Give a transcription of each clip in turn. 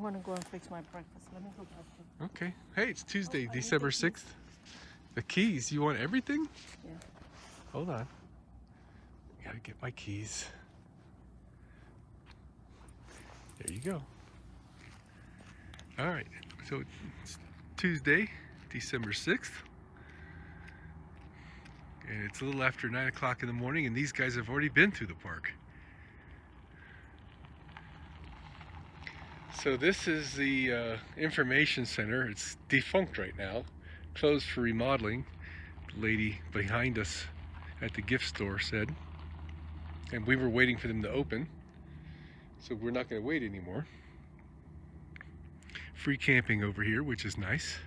want to go and fix my breakfast. Let me go back. Okay. Hey, it's Tuesday, Oh, I need December the keys. 6th. The keys? You want everything? Yeah. Hold on. Gotta get my keys. There you go. All right. So it's Tuesday, December 6th. And it's a little after 9 o'clock in the morning, and these guys have already been through the park. So this is the information center. It's defunct right now, closed for remodeling. The lady behind us at the gift store said. And we were waiting for them to open, so we're not going to wait anymore. Free camping over here, which is nice.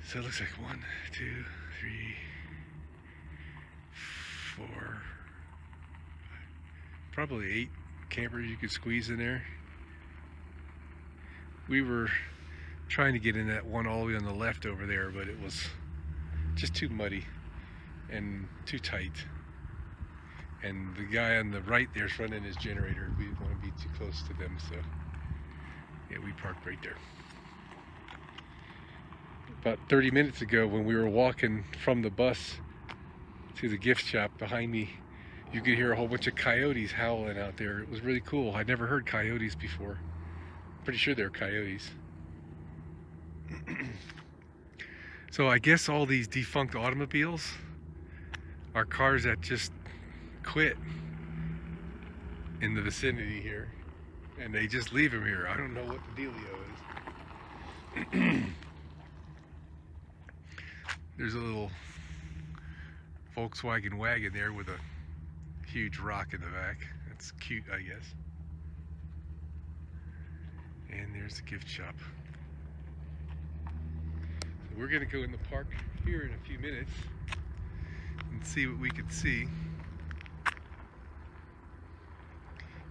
So it looks like 1, 2, 3, 4, probably 8 campers you could squeeze in there. We were trying to get in that one all the way on the left over there, but it was just too muddy and too tight. And the guy on the right there's running his generator. We didn't want to be too close to them, so yeah, we parked right there. About 30 minutes ago, when we were walking from the bus to the gift shop behind me, you could hear a whole bunch of coyotes howling out there. It was really cool. I'd never heard coyotes before. Pretty sure they're coyotes. So I guess all these defunct automobiles are cars that just quit in the vicinity here, and they just leave them here. I don't know what the dealio is. There's a little Volkswagen wagon there with a huge rock in the back. That's cute, I guess. And there's the gift shop. So we're gonna go in the park here in a few minutes and see what we can see.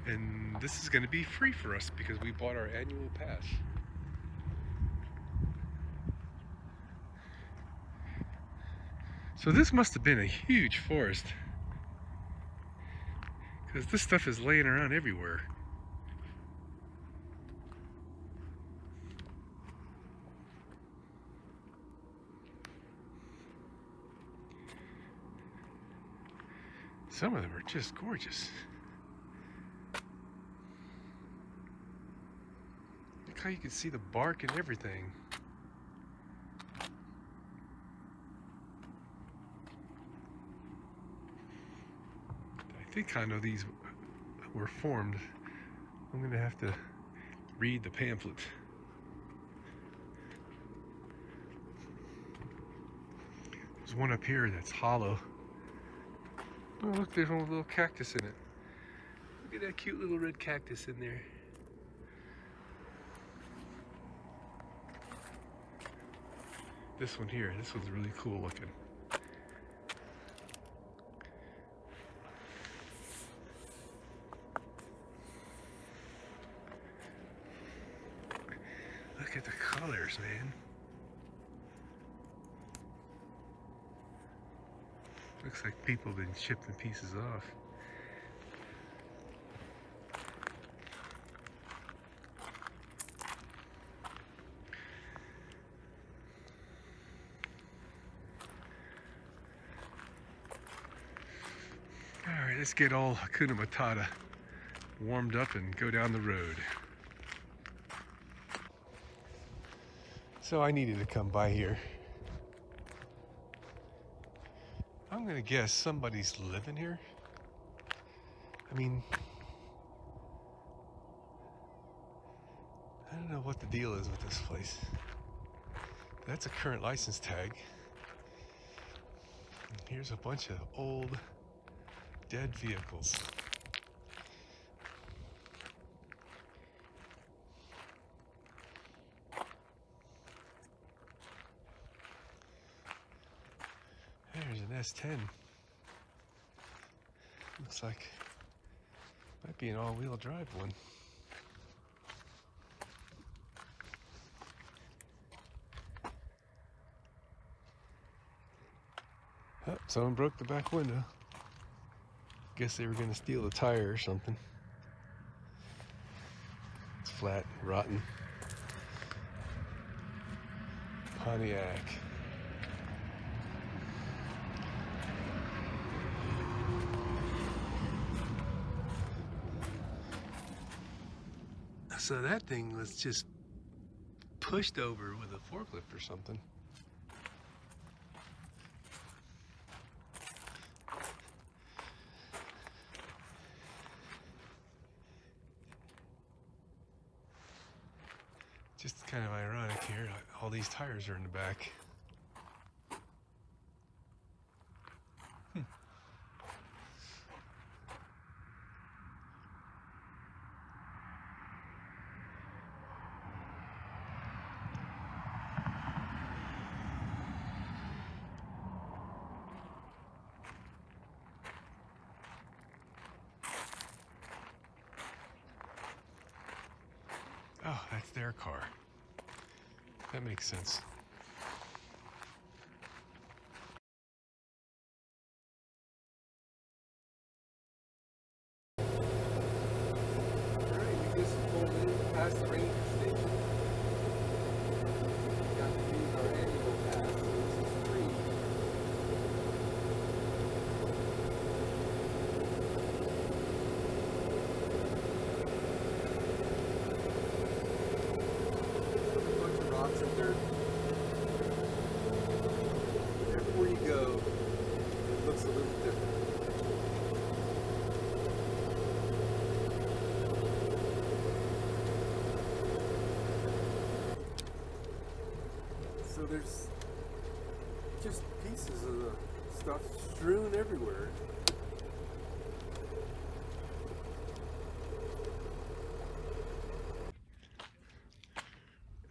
And this is gonna be free for us because we bought our annual pass. So this must have been a huge forest, because this stuff is laying around everywhere. Some of them are just gorgeous. Look how you can see the bark and everything. I think I know these were formed. I'm gonna have to read the pamphlet. There's one up here that's hollow. Oh, look, there's one with a little cactus in it. Look at that cute little red cactus in there. This one here, this one's really cool looking. Look at the colors, man. Looks like people have been chipping pieces off. Alright, let's get all Hakuna Matata warmed up and go down the road. So I needed to come by here. I'm gonna guess somebody's living here. I mean, I don't know what the deal is with this place. That's a current license tag. And here's a bunch of old, dead vehicles. There's an S10. Looks like might be an all-wheel drive one. Oh, someone broke the back window. Guess they were going to steal the tire or something. It's flat, rotten. Pontiac. So that thing was just pushed over with a forklift or something. Just kind of ironic here, all these tires are in the back. Oh, that's their car. That makes sense. Alright, we just pulled in past the ranger station. Got to use our annual pass, so this is free. There's a bunch of rocks and dirt. Everywhere you go, it looks a little different. So there's just pieces of the stuff strewn everywhere.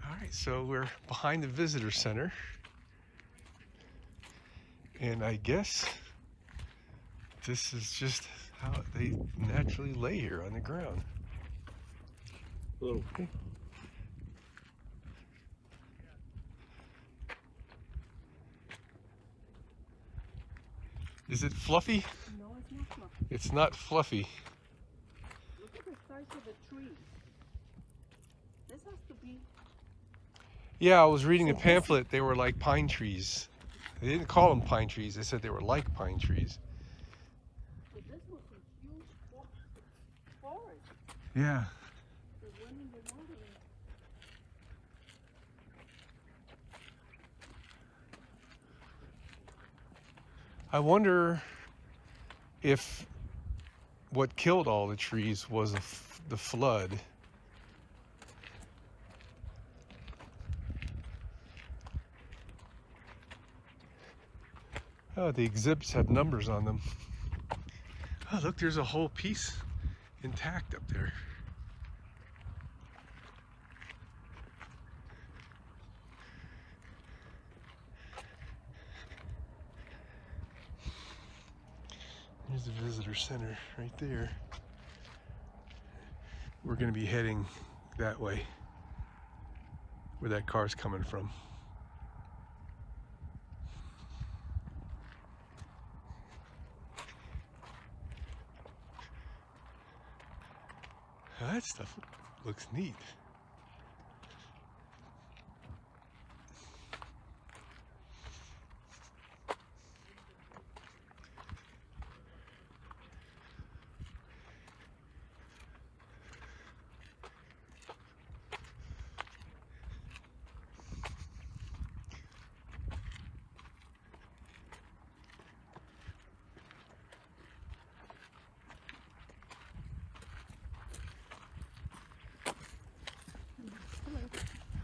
All right, so we're behind the visitor center. And I guess this is just how they naturally lay here on the ground. Okay. Is it fluffy? No, it's not fluffy. It's not fluffy. Look at the size of the trees. This has to be. Yeah, I was reading a pamphlet. They were like pine trees. They didn't call them pine trees. They said they were like pine trees. But this was a huge forest. Yeah. That went in the water. I wonder if what killed all the trees was the flood. Oh, the exhibits have numbers on them. Oh, look, there's a whole piece intact up there. There's the visitor center right there. We're going to be heading that way, where that car's coming from. Oh, that stuff looks neat.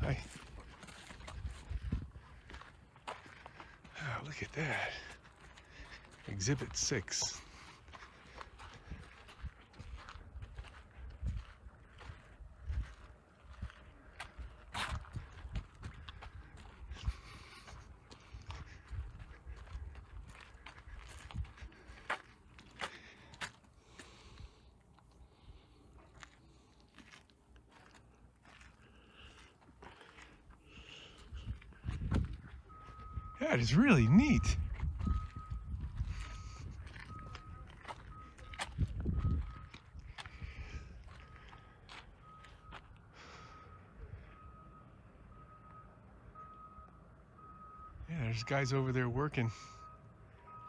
Hi. Oh, look at that. Exhibit 6. That is really neat. there's guys over there working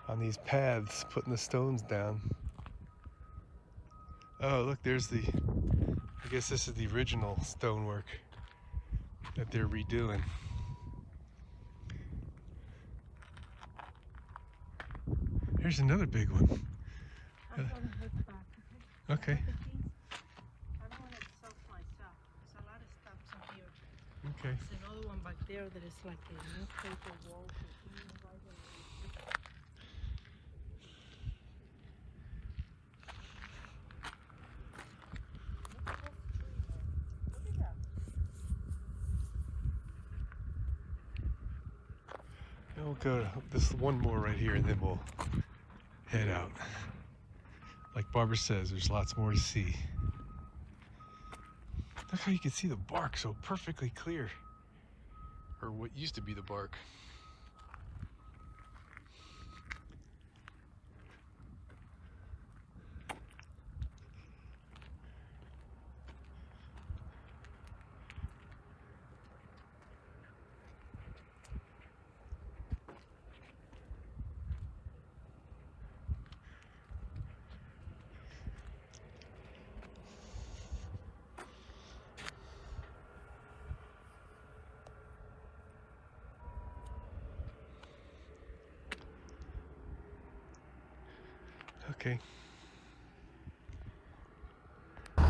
on these paths, putting the stones down. Oh, look, there's the, I guess this is the original stonework that they're redoing. Here's another big one. I'm gonna head back, Okay. I don't want to soak myself. There's a lot of stuff up here. Okay. There's another one back there that is like a newspaper wall. And we'll go to this one more right here and then we'll head out. Like Barbara says, there's lots more to see. Look how you can see the bark so perfectly clear. Or what used to be the bark. Okay. Yeah,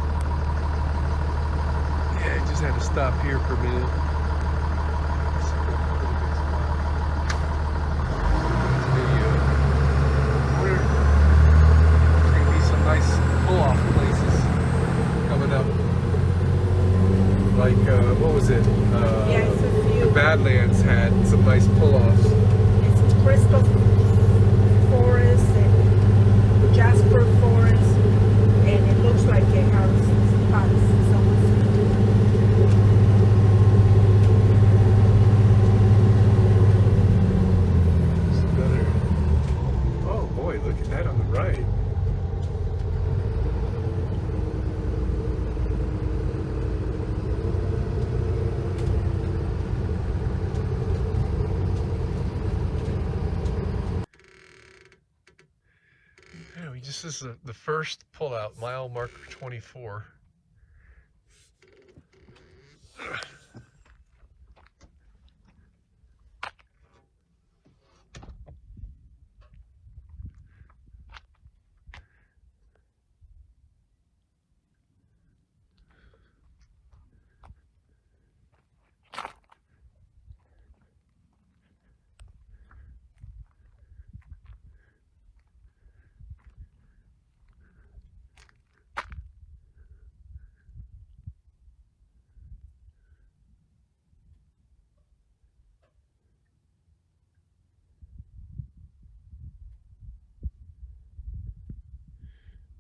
I just had to stop here for a minute. This is a pretty good spot. Video. There's gonna be some nice pull-off places coming up. Like, what was it? Yes, a few. The Badlands had some nice pull-offs. It's crystal forest and jasper forest, and it looks like it has spots. Another. Oh boy, look at that on the right. This is the first pullout, mile marker 24.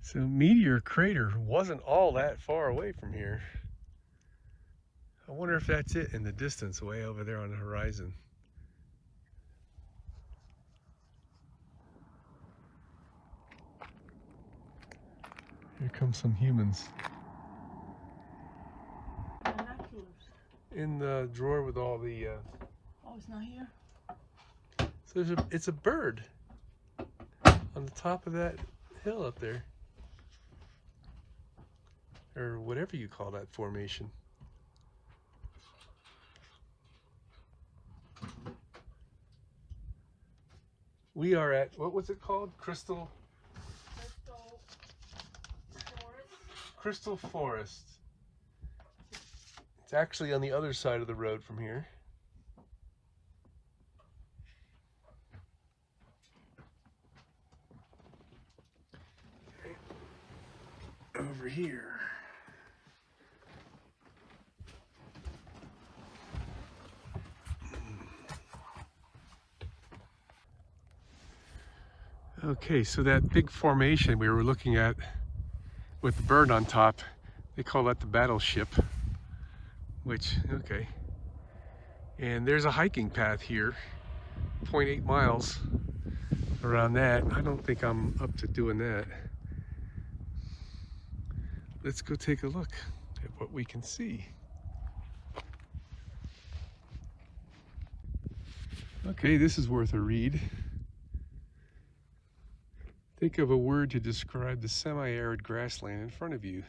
So Meteor Crater wasn't all that far away from here. I wonder if that's it in the distance way over there on the horizon. Here come some humans. Binoculars. In the drawer with all the... Oh, it's not here? So it's a bird on the top of that hill up there. Or whatever you call that formation. We are at, what was it called? Crystal Forest. Crystal Forest. It's actually on the other side of the road from here. Over here. Okay, so that big formation we were looking at with the bird on top, they call that the battleship, which, okay. And there's a hiking path here, 0.8 miles around that. I don't think I'm up to doing that. Let's go take a look at what we can see. Okay, this is worth a read. Think of a word to describe the semi-arid grassland in front of you.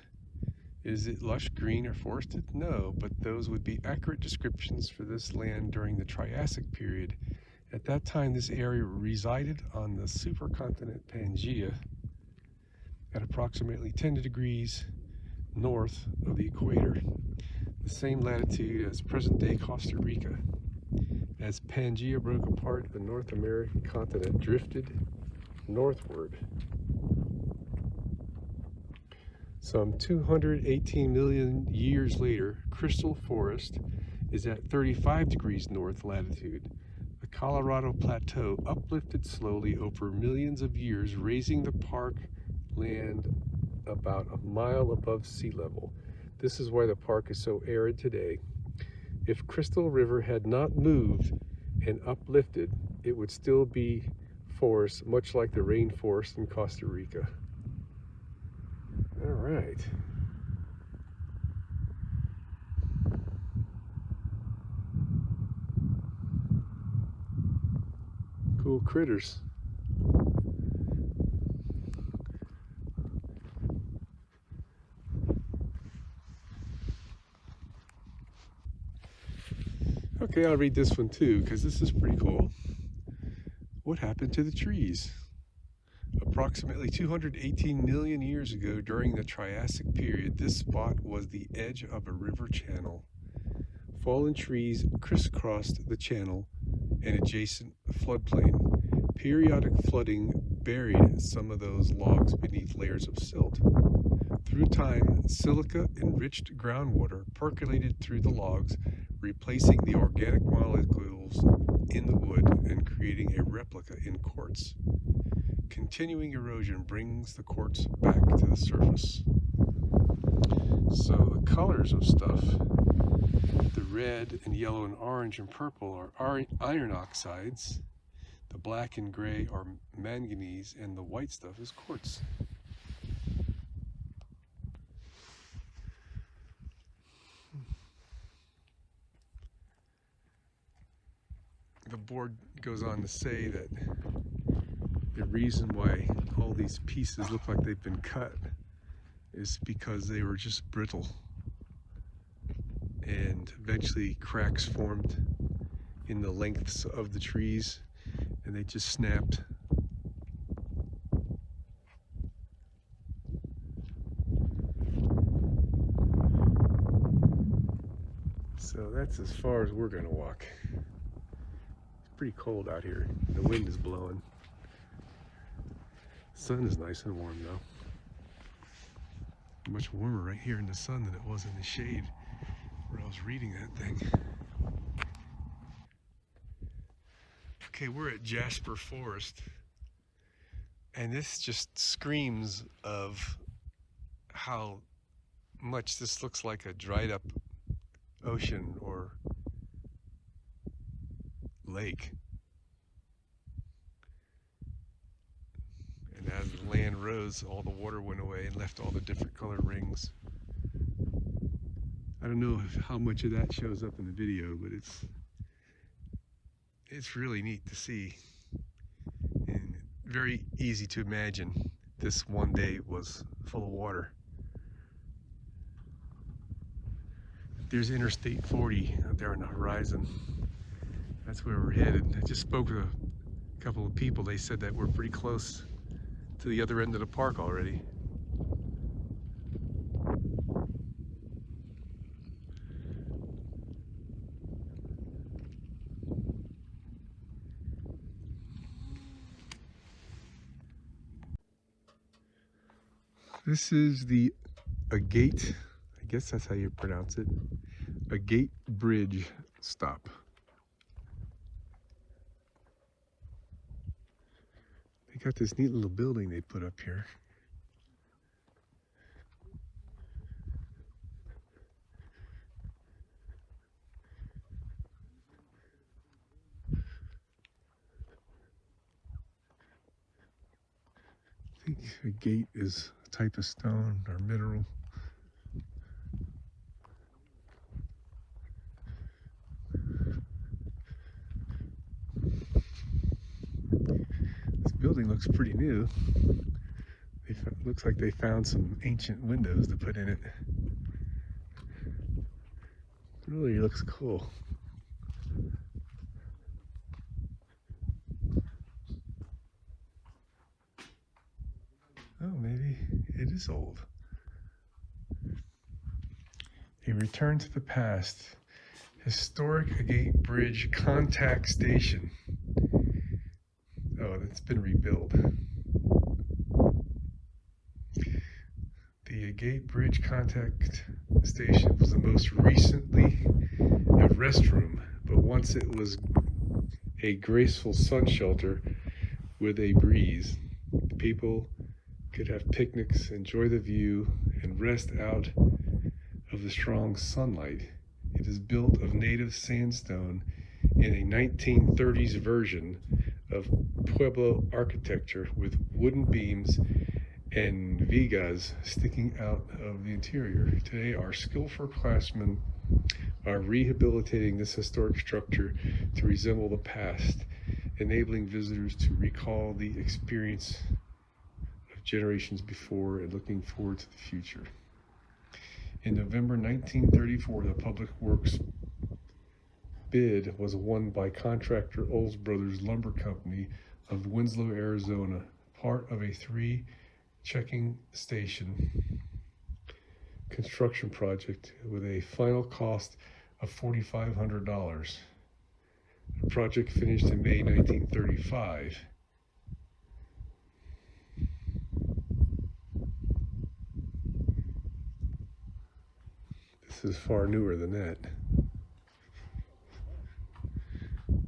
Is it lush, green, or forested? No, but those would be accurate descriptions for this land during the Triassic period. At that time, this area resided on the supercontinent Pangaea at approximately 10 degrees north of the equator, the same latitude as present-day Costa Rica. As Pangaea broke apart, the North American continent drifted northward. Some 218 million years later, Crystal Forest is at 35 degrees north latitude. The Colorado Plateau uplifted slowly over millions of years, raising the park land about a mile above sea level. This is why the park is so arid today. If Crystal River had not moved and uplifted, it would still be forest, much like the rainforest in Costa Rica. All right. Cool critters. Okay, I'll read this one too, because this is pretty cool. What happened to the trees? Approximately 218 million years ago, during the Triassic period, this spot was the edge of a river channel. Fallen trees crisscrossed the channel and adjacent floodplain. Periodic flooding buried some of those logs beneath layers of silt. Through time, silica-enriched groundwater percolated through the logs, replacing the organic molecules in the wood and creating a replica in quartz. Continuing erosion brings the quartz back to the surface. So the colors of stuff, the red and yellow and orange and purple are iron oxides, the black and gray are manganese, and the white stuff is quartz. The board goes on to say that the reason why all these pieces look like they've been cut is because they were just brittle, and eventually cracks formed in the lengths of the trees and they just snapped. So that's as far as we're gonna walk. It's pretty cold out here. The wind is blowing. The sun is nice and warm though. Much warmer right here in the sun than it was in the shade where I was reading that thing. Okay, we're at Jasper Forest, and this just screams of how much this looks like a dried up ocean or lake. And as the land rose, all the water went away and left all the different colored rings. I don't know how much of that shows up in the video, but it's really neat to see and very easy to imagine this one day was full of water. There's Interstate 40 out there on the horizon. That's where we're headed. I just spoke with a couple of people. They said that we're pretty close to the other end of the park already. This is the Agate, I guess that's how you pronounce it, Agate Bridge stop. They got this neat little building they put up here. I think agate is a type of stone or mineral. building looks pretty new. Looks like they found some ancient windows to put in it. It really looks cool. Oh, maybe it is old. A return to the past. Historic Agate Bridge Contact Station. Oh, it's been rebuilt. The Agate Bridge Contact Station was the most recently a restroom, but once it was a graceful sun shelter with a breeze. People could have picnics, enjoy the view, and rest out of the strong sunlight. It is built of native sandstone in a 1930s version of Pueblo architecture with wooden beams and vigas sticking out of the interior. Today, our skillful craftsmen are rehabilitating this historic structure to resemble the past, enabling visitors to recall the experience of generations before and looking forward to the future. In November 1934, the Public Works bid was won by contractor Olds Brothers Lumber Company of Winslow, Arizona, part of a 3-checking station construction project with a final cost of $4,500. The project finished in May 1935. This is far newer than that.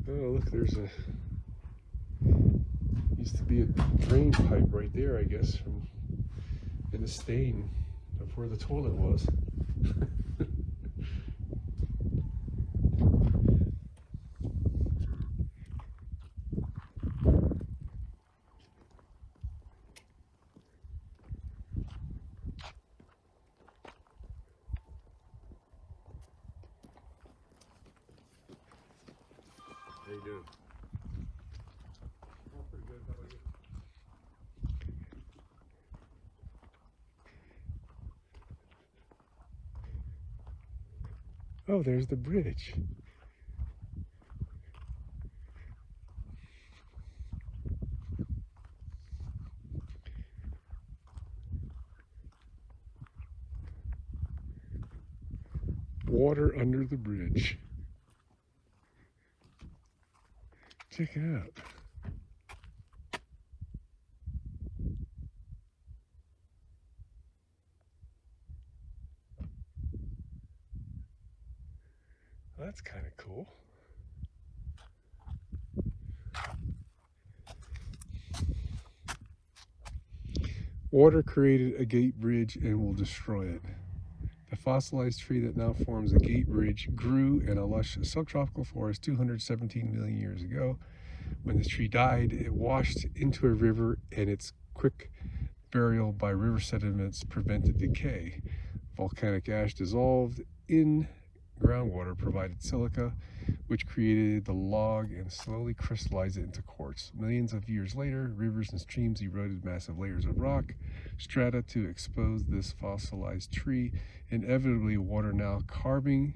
Oh, look, there's used to be a drain pipe right there, I guess, in the stain of where the toilet was. How you doing? Oh, pretty good. How about you? Oh, there's the bridge. Water under the bridge. Check it out. Well, that's kind of cool. Water created a gate bridge and will destroy it. The fossilized tree that now forms a gate bridge grew in a lush subtropical forest 217 million years ago. When the tree died, it washed into a river, and its quick burial by river sediments prevented decay. Volcanic ash dissolved in groundwater provided silica, which created the log and slowly crystallized it into quartz. Millions of years later, rivers and streams eroded massive layers of rock strata to expose this fossilized tree. Inevitably, water now carving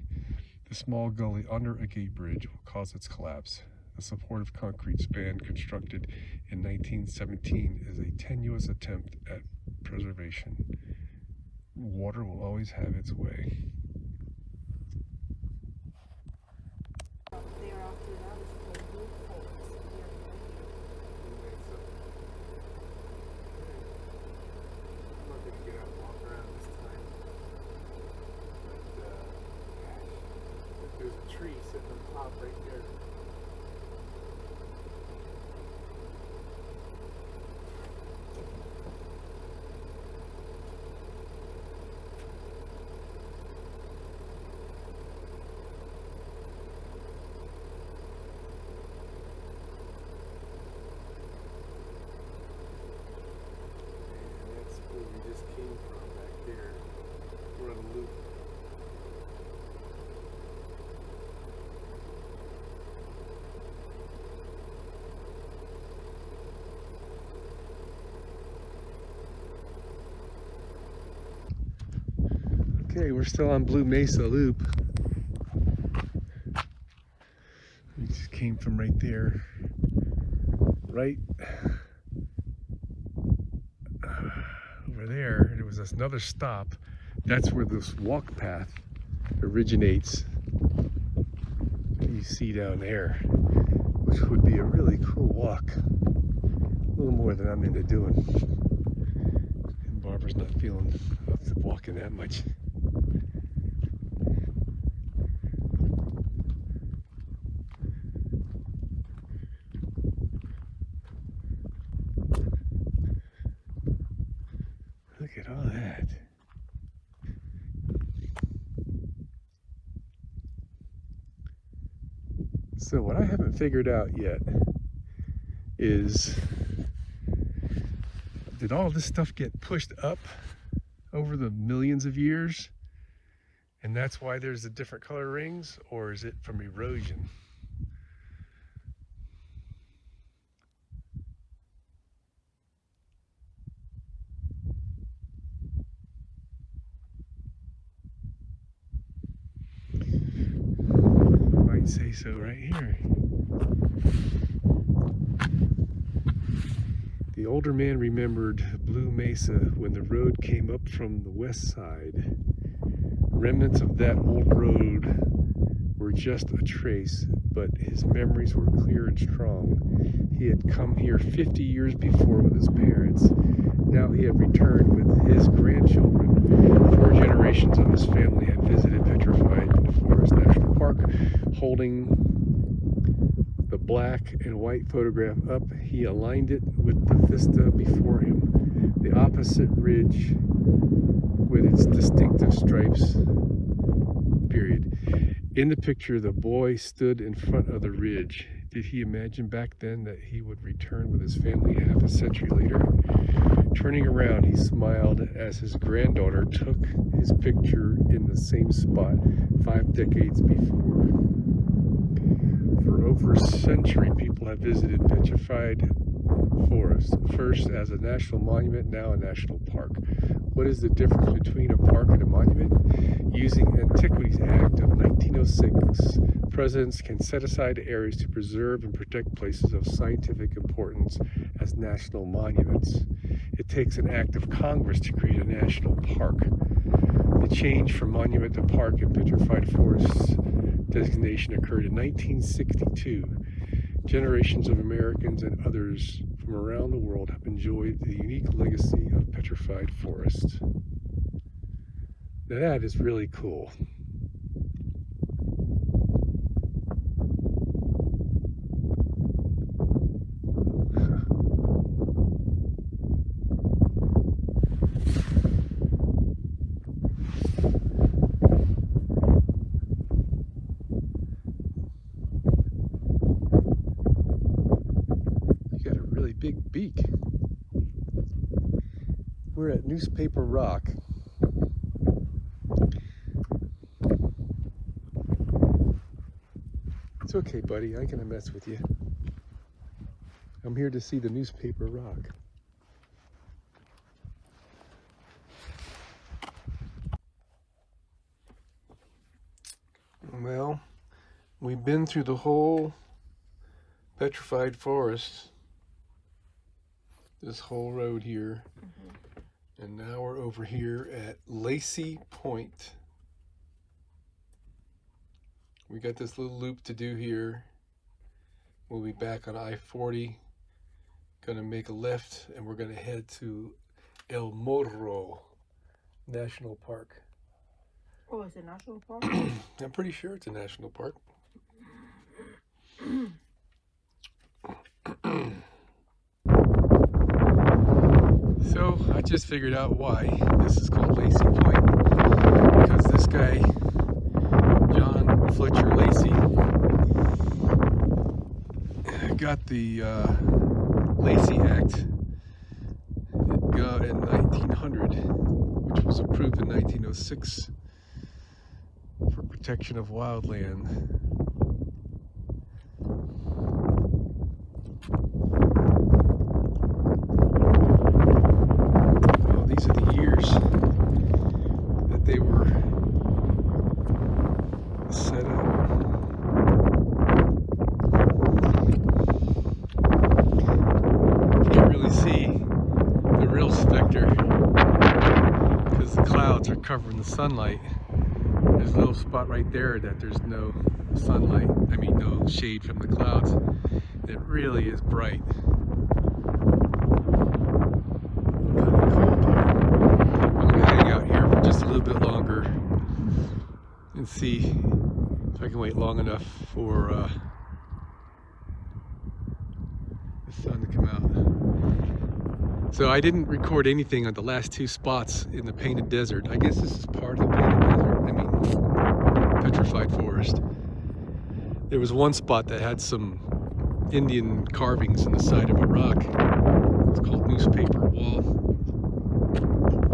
the small gully under a gate bridge will cause its collapse. The supportive concrete span constructed in 1917 is a tenuous attempt at preservation. Water will always have its way. There's a tree sitting on top right there. And that's where we just came from back there. We're on a loop. Okay, we're still on Blue Mesa Loop. We just came from right there. Right over there was another stop. That's where this walk path originates. You see down there, which would be a really cool walk. A little more than I'm into doing. And Barbara's not feeling up to walking that much. Look at all that. So what I haven't figured out yet is, did all this stuff get pushed up over the millions of years? And that's why there's the different color rings, or is it from erosion? Might say so right here. The older man remembered Blue Mesa when the road came up from the west side. Remnants of that old road were just a trace, but his memories were clear and strong. He had come here 50 years before with his parents. Now he had returned with his grandchildren. 4 generations of his family had visited Petrified Forest National Park. Holding the black and white photograph up, he aligned it with the vista before him. The opposite ridge with its distinctive stripes, period. In the picture, the boy stood in front of the ridge. Did he imagine back then that he would return with his family half a century later? Turning around, he smiled as his granddaughter took his picture in the same spot 5 decades before. For over a century, people have visited Petrified Forest, first as a national monument, now a national park. What is the difference between a park and a monument? Using Antiquities Act of 1906, presidents can set aside areas to preserve and protect places of scientific importance as national monuments. It takes an act of Congress to create a national park. The change from monument to park in Petrified Forest designation occurred in 1962. Generations of Americans and others from around the world have enjoyed the unique legacy of Petrified Forest. Now that is really cool. Big beak. We're at Newspaper Rock. It's okay, buddy. I ain't gonna mess with you. I'm here to see the Newspaper Rock. Well, we've been through the whole Petrified Forest. This whole road here, and now we're over here at Lacey Point. We got this little loop to do here. We'll be back on I-40, gonna make a left, and we're gonna head to El Morro National Park. Oh, it's a national park? I'm pretty sure it's a national park. So I just figured out why this is called Lacey Point, because this guy, John Fletcher Lacey, got the Lacey Act in 1900, which was approved in 1906 for protection of wildland. These are the years that they were set up. Can't really see the real specter because the clouds are covering the sunlight. There's a little spot right there that there's no sunlight, I mean no shade from the clouds. It really is bright. Kind of cold here. I'm gonna hang out here for just a little bit longer and see if I can wait long enough for the sun to come out. So I didn't record anything on the last two spots in the Painted Desert. I guess this is part of the Painted Desert. I mean, Petrified Forest. There was one spot that had some Indian carvings in the side of a rock. It's called Newspaper Wall.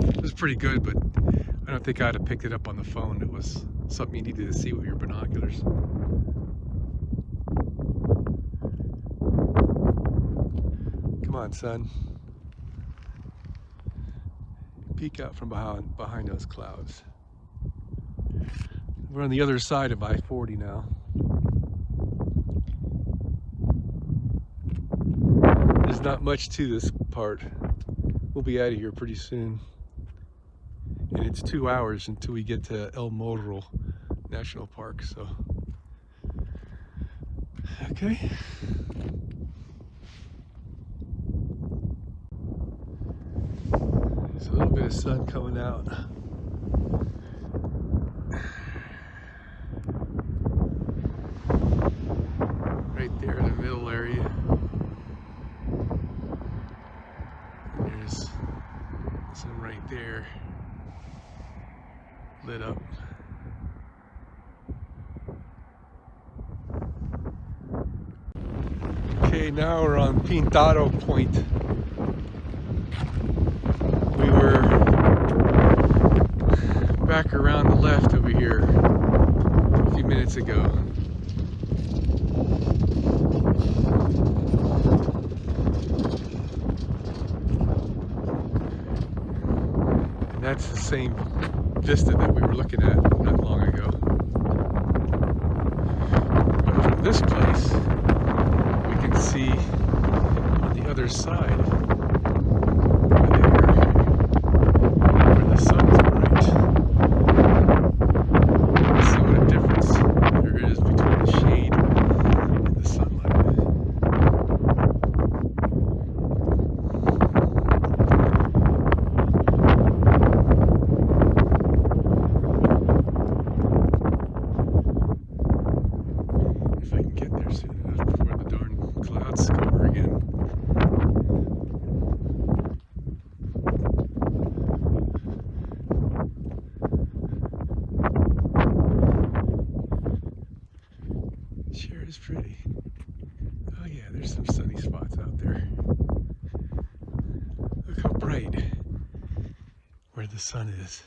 It was pretty good, but I don't think I'd have picked it up on the phone. It was something you needed to see with your binoculars. Come on, son. Peek out from behind those clouds. We're on the other side of I-40 now. There's not much to this part. We'll be out of here pretty soon. And it's 2 hours until we get to El Morro National Park, so. Okay. There's a little bit of sun coming out. Right there in the middle area. And there's some right there. Lit up. Okay, now we're on Pintado Point. We were back around the left over here a few minutes ago. And that's the same vista that we were looking at not long ago. But from this place, we can see on the other side, over there, where the sun is bright. See what a difference there is between the shade and the sunlight. If I can get there soon enough before the darn clouds cover again. Sure is pretty. Oh yeah, there's some sunny spots out there. Look how bright where the sun is.